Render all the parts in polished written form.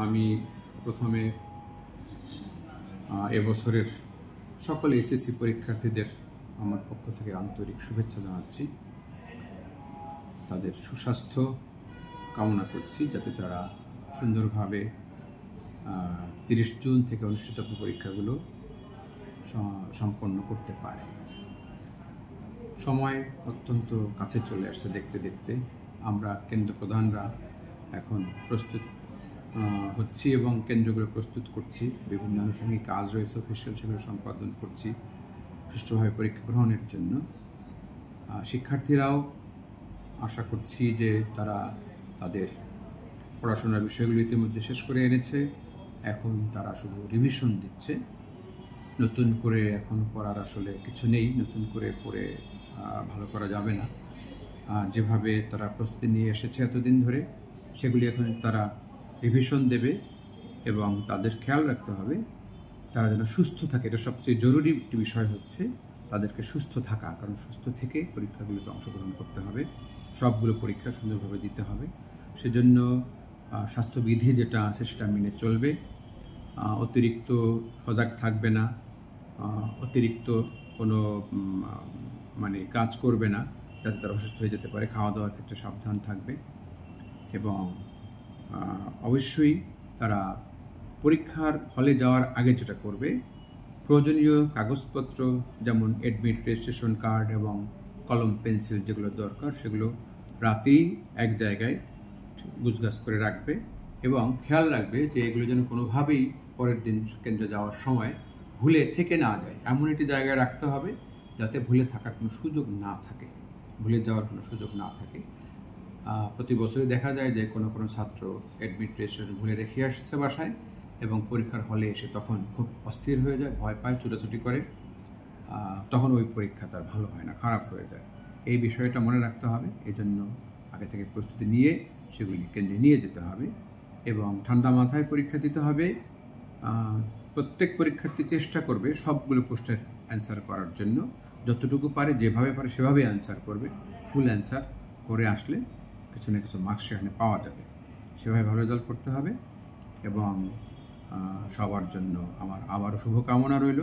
আমি প্রথমে এবছরের সকল এসএসসি পরীক্ষার্থীদের আমার পক্ষ থেকে আন্তরিক শুভেচ্ছা জানাচ্ছি। তাদের সুস্বাস্থ্য কামনা করছি, যাতে তারা সুন্দরভাবে 30 জুন থেকে অনুষ্ঠিতব্য পরীক্ষাগুলো সম্পন্ন করতে পারে। সময় অত্যন্ত কাছে চলে আসছে। দেখতে দেখতে আমরা কেন্দ্র প্রধানরা এখন প্রস্তুত হচ্ছি এবং কেন্দ্রগুলো প্রস্তুত করছি। বিভিন্ন আনুষঙ্গিক কাজ রয়েছে অফিসিয়াল, সেগুলো সম্পাদন করছি সুষ্ঠুভাবে পরীক্ষা গ্রহণের জন্য। শিক্ষার্থীরাও আশা করছি যে তারা তাদের পড়াশোনার বিষয়গুলো ইতিমধ্যে শেষ করে এনেছে। এখন তারা শুধু রিভিশন দিচ্ছে। নতুন করে এখন পড়ার আসলে কিছু নেই, নতুন করে পড়ে ভালো করা যাবে না। যেভাবে তারা প্রস্তুতি নিয়ে এসেছে এতদিন ধরে, সেগুলি এখন তারা রিভিশন দেবে এবং তাদের খেয়াল রাখতে হবে তারা যেন সুস্থ থাকে। এটা সবচেয়ে জরুরি একটি বিষয় হচ্ছে তাদেরকে সুস্থ থাকা, কারণ সুস্থ থেকে পরীক্ষাগুলোতে অংশগ্রহণ করতে হবে, সবগুলো পরীক্ষা সুন্দরভাবে দিতে হবে। সেজন্য স্বাস্থ্যবিধি যেটা আছে সেটা মেনে চলবে, অতিরিক্ত সজাগ থাকবে না, অতিরিক্ত কোনো কাজ করবে না যাতে তারা অসুস্থ হয়ে যেতে পারে। খাওয়া দাওয়ার ক্ষেত্রে সাবধান থাকবে এবং অবশ্যই তারা পরীক্ষার হলে যাওয়ার আগে যেটা করবে, প্রয়োজনীয় কাগজপত্র যেমন অ্যাডমিট, রেজিস্ট্রেশন কার্ড এবং কলম পেন্সিল যেগুলো দরকার সেগুলো রাতেই এক জায়গায় গুছগাছ করে রাখবে এবং খেয়াল রাখবে যে এগুলো যেন কোনোভাবেই পরের দিন কেন্দ্রে যাওয়ার সময় ভুলে থেকে না যায়। এমন একটি জায়গায় রাখতে হবে যাতে ভুলে থাকার কোনো সুযোগ না থাকে, ভুলে যাওয়ার কোনো সুযোগ না থাকে। প্রতি বছরই দেখা যায় যে কোনো ছাত্র অ্যাডমিট, রেজিস্ট্রেশন ভুলে রেখে আসছে বাসায় এবং পরীক্ষার হলে এসে তখন খুব অস্থির হয়ে যায়, ভয় পায়, ছুটাছুটি করে। তখন ওই পরীক্ষা তার ভালো হয় না, খারাপ হয়ে যায়। এই বিষয়টা মনে রাখতে হবে। এই জন্য আগে থেকে প্রস্তুতি নিয়ে সেগুলি কেন্দ্রে নিয়ে যেতে হবে এবং ঠান্ডা মাথায় পরীক্ষা দিতে হবে। প্রত্যেক পরীক্ষার্থী চেষ্টা করবে সবগুলো প্রশ্নের অ্যান্সার করার জন্য, যতটুকু পারে যেভাবে পারে সেভাবে অ্যান্সার করবে। ফুল অ্যান্সার করে আসলে কিছু না কিছু মার্কস সেখানে পাওয়া যাবে। সেভাবে ভালো রেজাল্ট করতে হবে এবং সবার জন্য আমার আবারও শুভকামনা রইল।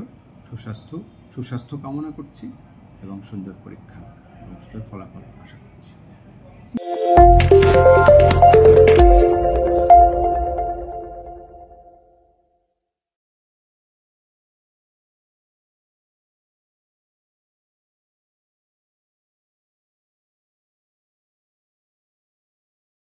সুস্বাস্থ্য কামনা করছি এবং সুন্দর পরীক্ষা এবং সুন্দর ফলাফল আশা করছি।